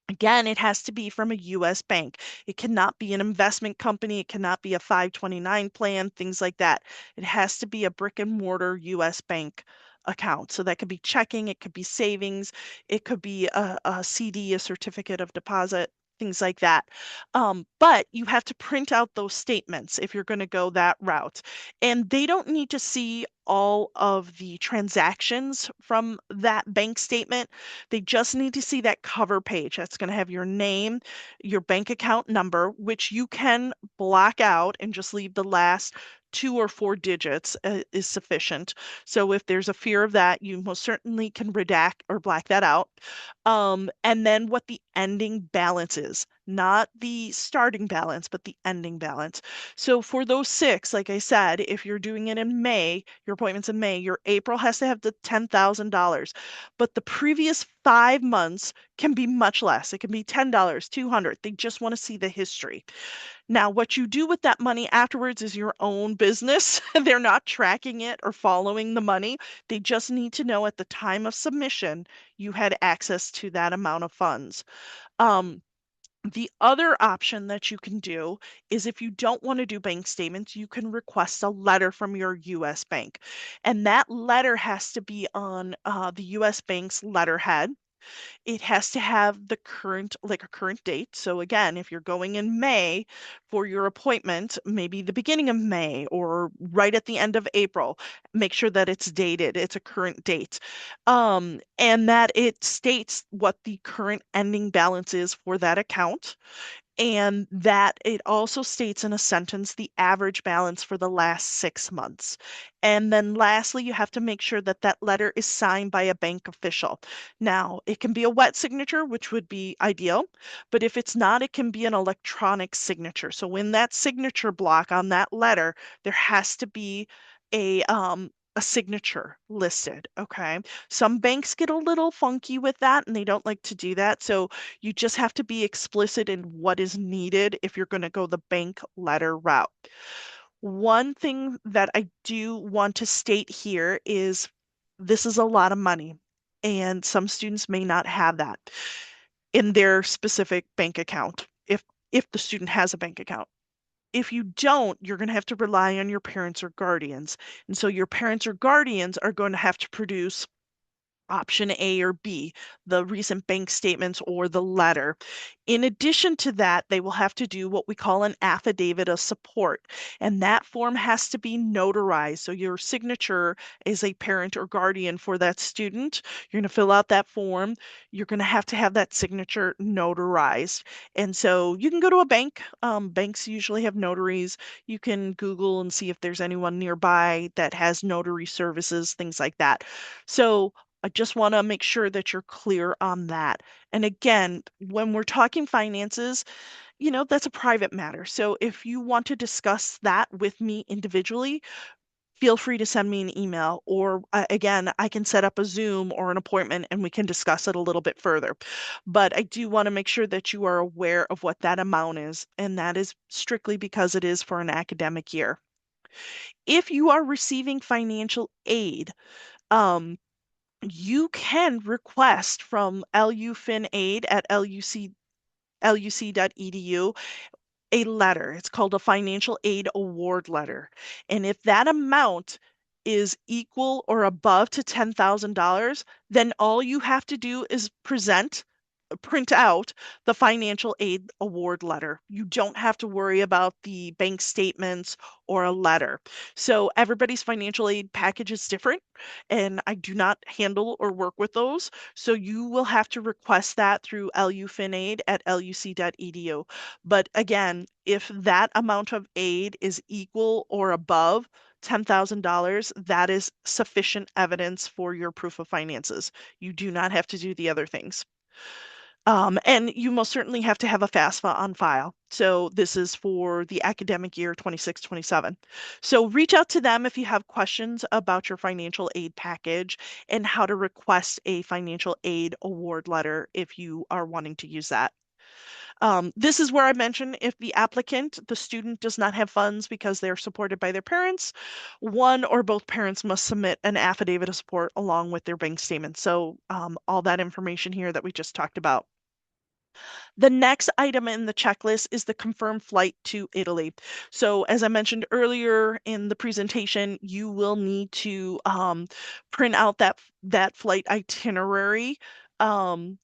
again, it has to be from a US bank. It cannot be an investment company. It cannot be a 529 plan, things like that. It has to be a brick and mortar US bank account. So that could be checking, it could be savings, it could be a CD, a certificate of deposit, things like that. But you have to print out those statements if you're going to go that route. And they don't need to see all of the transactions from that bank statement. They just need to see that cover page. That's going to have your name, your bank account number, which you can block out and just leave the last 2 or 4 digits is sufficient. So if there's a fear of that, you most certainly can redact or black that out. And then what the ending balance is. not the starting balance, but the ending balance. So for those six, like I said, if you're doing it in May, your appointment's in May, your April has to have the $10,000. But the previous 5 months can be much less. It can be $10, 200. They just want to see the history. Now, what you do with that money afterwards is your own business. They're not tracking it or following the money. They just need to know at the time of submission you had access to that amount of funds. Um, the other option that you can do is if you don't want to do bank statements, you can request a letter from your US bank. And that letter has to be on the US bank's letterhead. It has to have the current, like a current date. So again, if you're going in May for your appointment, maybe the beginning of May or right at the end of April, make sure that it's dated. It's a current date. And that it states what the current ending balance is for that account, and that it also states in a sentence the average balance for the last 6 months. And then lastly, you have to make sure that that letter is signed by a bank official. Now, it can be a wet signature, which would be ideal, but if it's not, it can be an electronic signature. So in that signature block on that letter, there has to be a signature listed, okay? Some banks get a little funky with that and they don't like to do that. So you just have to be explicit in what is needed if you're going to go the bank letter route. One thing that I do want to state here is this is a lot of money, and some students may not have that in their specific bank account if the student has a bank account. If you don't, you're going to have to rely on your parents or guardians. And so your parents or guardians are going to have to produce option A or B, the recent bank statements or the letter. In addition to that, they will have to do what we call an affidavit of support, and that form has to be notarized. So your signature as a parent or guardian for that student, you're going to fill out that form. You're going to have that signature notarized. And so you can go to a bank. Banks usually have notaries. You can Google and see if there's anyone nearby that has notary services, things like that. So I just want to make sure that you're clear on that. And again, when we're talking finances, that's a private matter. So if you want to discuss that with me individually, feel free to send me an email, or again, I can set up a Zoom or an appointment and we can discuss it a little bit further. But I do want to make sure that you are aware of what that amount is, and that is strictly because it is for an academic year. If you are receiving financial aid, um, you can request from LU Fin Aid at luc.edu a letter. It's called a financial aid award letter. And if that amount is equal or above to $10,000, then all you have to do is print out the financial aid award letter. You don't have to worry about the bank statements or a letter. So everybody's financial aid package is different, and I do not handle or work with those. So you will have to request that through LUFinaid at luc.edu. But again, if that amount of aid is equal or above $10,000, that is sufficient evidence for your proof of finances. You do not have to do the other things. And you most certainly have to have a FAFSA on file. So this is for the academic year 26-27. So reach out to them if you have questions about your financial aid package and how to request a financial aid award letter if you are wanting to use that. This is where I mentioned if the student does not have funds because they're supported by their parents, one or both parents must submit an affidavit of support along with their bank statement. So all that information here that we just talked about. The next item in the checklist is the confirmed flight to Italy. So as I mentioned earlier in the presentation, you will need to print out that flight itinerary. Um,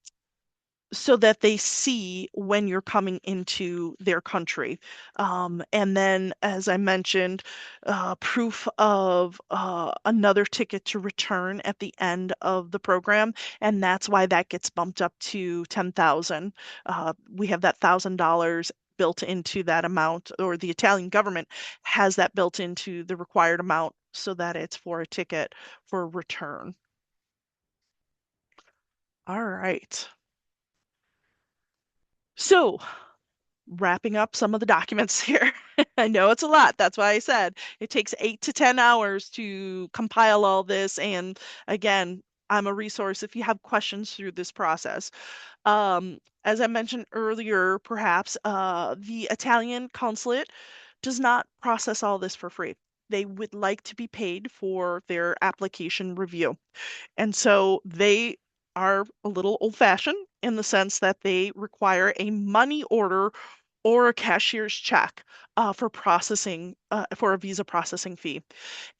so that they see when you're coming into their country. And then, as I mentioned, proof of another ticket to return at the end of the program, and that's why that gets bumped up to 10,000. We have that $1,000 built into that amount, or the Italian government has that built into the required amount so that it's for a ticket for return. All right. So wrapping up some of the documents here. I know it's a lot. That's why I said it takes 8 to 10 hours to compile all this. And again, I'm a resource if you have questions through this process. As I mentioned earlier, perhaps the Italian consulate does not process all this for free. They would like to be paid for their application review. And so they are a little old-fashioned in the sense that they require a money order or a cashier's check for processing, for a visa processing fee.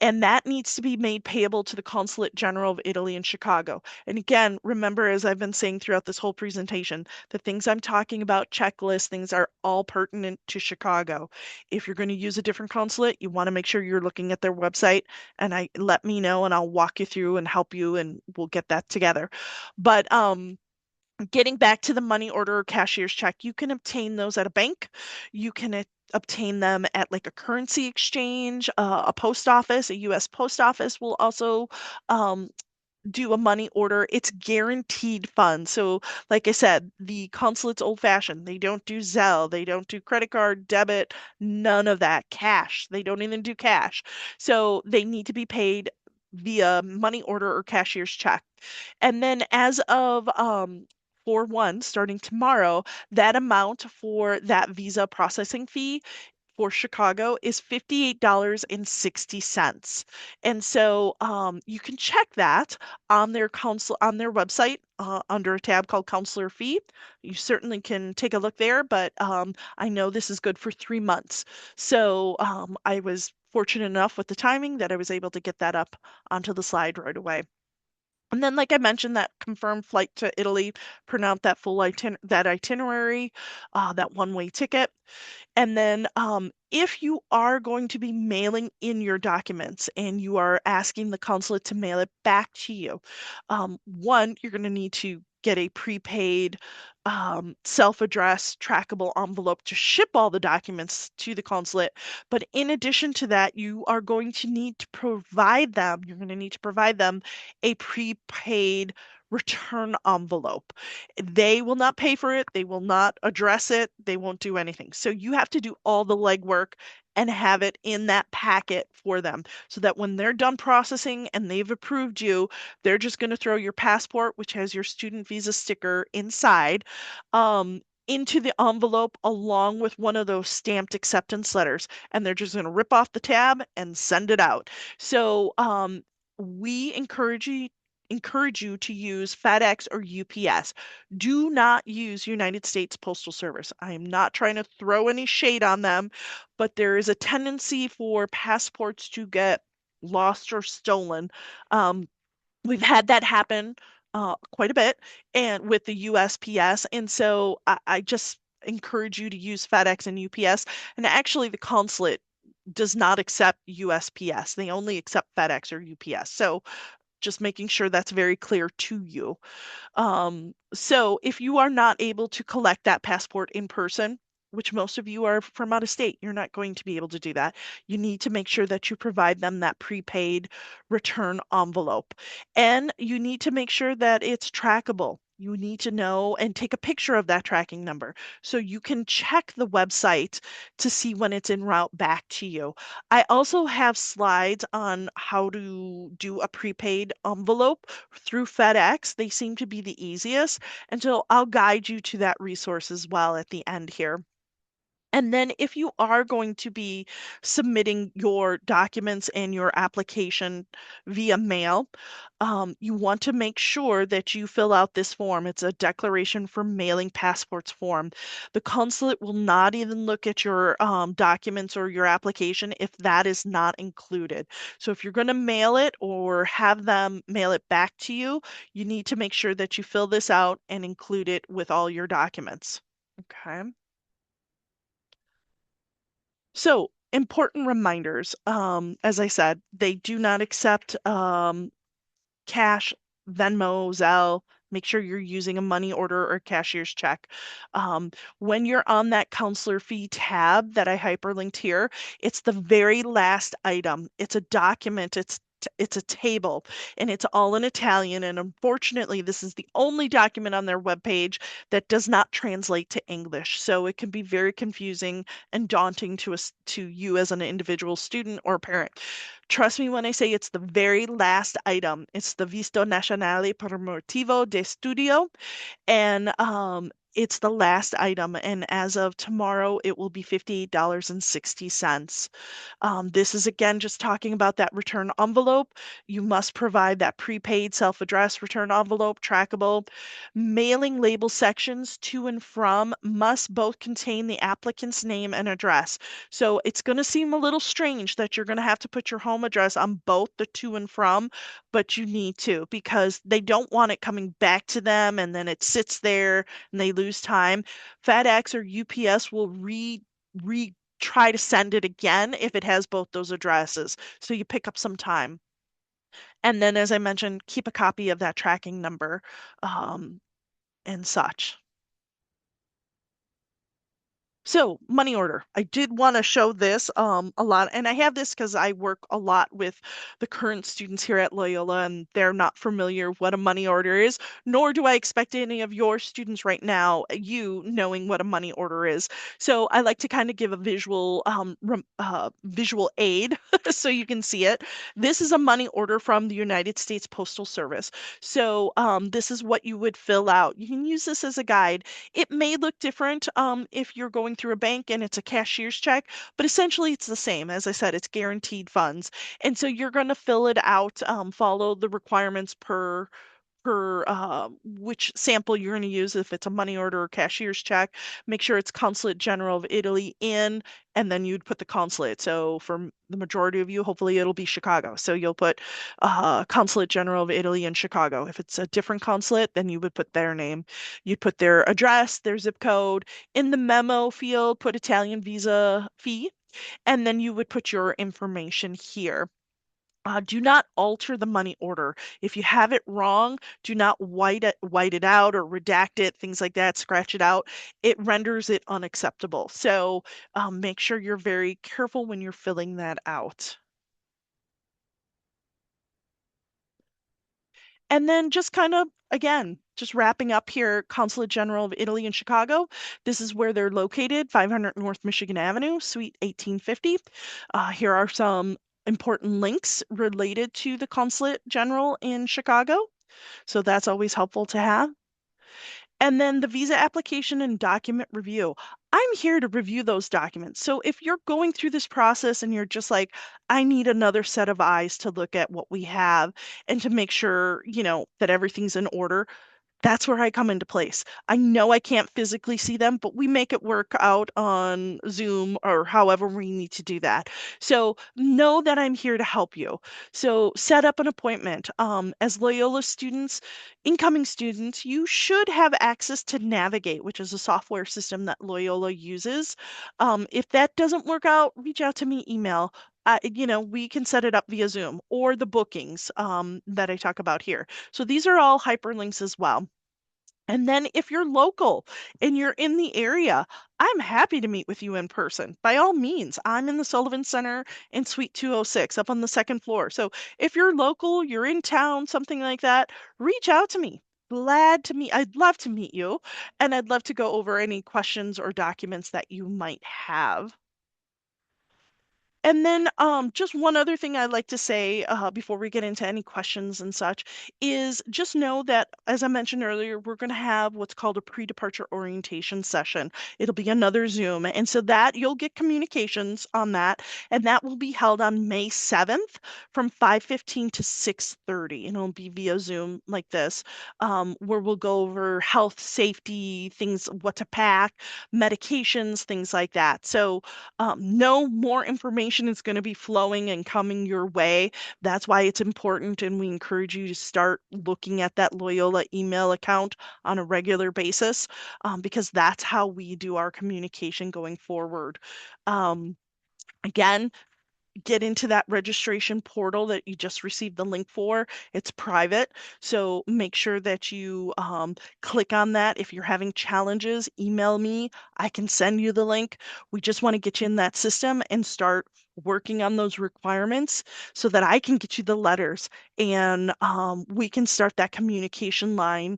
And that needs to be made payable to the Consulate General of Italy in Chicago. And again, remember, as I've been saying throughout this whole presentation, the things I'm talking about, checklist things, are all pertinent to Chicago. If you're going to use a different consulate, you want to make sure you're looking at their website, and let me know and I'll walk you through and help you and we'll get that together. But getting back to the money order or cashier's check, you can obtain those at a bank. You can obtain them at like a currency exchange, a post office, a U.S. post office will also um, do a money order. It's guaranteed funds. So, like I said, the consulate's old-fashioned. They don't do Zelle, they don't do credit card, debit, none of that. Cash. They don't even do cash. So they need to be paid via money order or cashier's check. And then as of 4/1, starting tomorrow, that amount for that visa processing fee for Chicago is $58.60. And so you can check that on their website under a tab called Counselor Fee. You certainly can take a look there, but I know this is good for 3 months. So I was fortunate enough with the timing that I was able to get that up onto the slide right away. And then, like I mentioned, that confirmed flight to Italy, print out that full that itinerary, that one-way ticket. And then if you are going to be mailing in your documents and you are asking the consulate to mail it back to you, one, you're going to need to get a prepaid self-addressed trackable envelope to ship all the documents to the consulate. But in addition to that, you're going to need to provide them a prepaid return envelope. They will not pay for it. They will not address it. They won't do anything. So you have to do all the legwork and have it in that packet for them so that when they're done processing and they've approved you, they're just going to throw your passport, which has your student visa sticker inside, into the envelope along with one of those stamped acceptance letters. And they're just going to rip off the tab and send it out. So we encourage you to use FedEx or UPS. Do not use United States Postal Service. I am not trying to throw any shade on them, but there is a tendency for passports to get lost or stolen. Um, we've had that happen quite a bit, and with the USPS, and so I just encourage you to use FedEx and UPS. And actually, the consulate does not accept USPS. They only accept FedEx or UPS. So just making sure that's very clear to you. So if you are not able to collect that passport in person, which most of you are from out of state, you're not going to be able to do that. You need to make sure that you provide them that prepaid return envelope. And you need to make sure that it's trackable. You need to know and take a picture of that tracking number so you can check the website to see when it's en route back to you. I also have slides on how to do a prepaid envelope through FedEx. They seem to be the easiest. And so I'll guide you to that resource as well at the end here. And then if you are going to be submitting your documents and your application via mail, you want to make sure that you fill out this form. It's a declaration for mailing passports form. The consulate will not even look at your documents or your application if that is not included. So if you're going to mail it or have them mail it back to you, you need to make sure that you fill this out and include it with all your documents. Okay. So, important reminders. As I said, they do not accept cash, Venmo, Zelle. Make sure you're using a money order or cashier's check. When you're on that counselor fee tab that I hyperlinked here, it's the very last item. It's a document. It's it's a table, and it's all in Italian. And unfortunately, this is the only document on their webpage that does not translate to English. So it can be very confusing and daunting to us, to you as an individual student or parent. Trust me when I say it's the very last item. It's the Visto Nazionale per motivo di studio, and it's the last item. And as of tomorrow, it will be $58.60. This is again just talking about that return envelope. You must provide that prepaid self-addressed return envelope, trackable. Mailing label sections to and from must both contain the applicant's name and address. So it's going to seem a little strange that you're going to have to put your home address on both the to and from, but you need to because they don't want it coming back to them and then it sits there and they lose time. FedEx or UPS will re try to send it again if it has both those addresses. So you pick up some time. And then, as I mentioned, keep a copy of that tracking number um, and such. So, money order. I did want to show this a lot, and I have this because I work a lot with the current students here at Loyola, and they're not familiar what a money order is, nor do I expect any of your students right now, you knowing what a money order is. So I like to kind of give a visual aid so you can see it. This is a money order from the United States Postal Service. So this is what you would fill out. You can use this as a guide. It may look different if you're going through a bank and it's a cashier's check, but essentially it's the same. As I said, it's guaranteed funds. And so you're going to fill it out, follow the requirements per which sample you're going to use if it's a money order or cashier's check. Make sure it's Consulate General of Italy in, and then you'd put the consulate. So for the majority of you, hopefully it'll be Chicago. So you'll put Consulate General of Italy in Chicago. If it's a different consulate, then you would put their name. You'd put their address, their zip code. In the memo field, put Italian visa fee, and then you would put your information here. Do not alter the money order. If you have it wrong, do not white it out or redact it, things like that, scratch it out. It renders it unacceptable. So make sure you're very careful when you're filling that out. And then just kind of, again, just wrapping up here, Consulate General of Italy in Chicago. This is where they're located, 500 North Michigan Avenue, Suite 1850. Here are some important links related to the Consulate General in Chicago. So that's always helpful to have. And then the visa application and document review. I'm here to review those documents. So if you're going through this process and you're just like, I need another set of eyes to look at what we have and to make sure, that everything's in order, that's where I come into place. I know I can't physically see them, but we make it work out on Zoom or however we need to do that. So know that I'm here to help you. So set up an appointment. As Loyola students, incoming students, you should have access to Navigate, which is a software system that Loyola uses. If that doesn't work out, reach out to me, email. We can set it up via Zoom or the bookings that I talk about here. So these are all hyperlinks as well. And then if you're local and you're in the area, I'm happy to meet with you in person. By all means, I'm in the Sullivan Center in Suite 206 up on the second floor. So if you're local, you're in town, something like that, reach out to me. Glad to meet. I'd love to meet you, and I'd love to go over any questions or documents that you might have. And then just one other thing I'd like to say before we get into any questions and such is just know that, as I mentioned earlier, we're going to have what's called a pre-departure orientation session. It'll be another Zoom. And so that you'll get communications on that. And that will be held on May 7th from 5:15 to 6:30. And it'll be via Zoom like this, where we'll go over health, safety, things, what to pack, medications, things like that. So no more information is going to be flowing and coming your way. That's why it's important, and we encourage you to start looking at that Loyola email account on a regular basis because that's how we do our communication going forward. Um, Again, get into that registration portal that you just received the link for. It's private, so make sure that you click on that. If you're having challenges, email me. I can send you the link. We just want to get you in that system and start working on those requirements so that I can get you the letters and we can start that communication line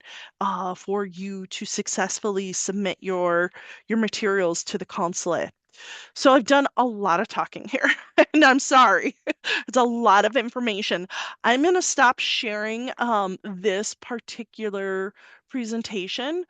for you to successfully submit your materials to the consulate. So I've done a lot of talking here, and I'm sorry. It's a lot of information. I'm going to stop sharing this particular presentation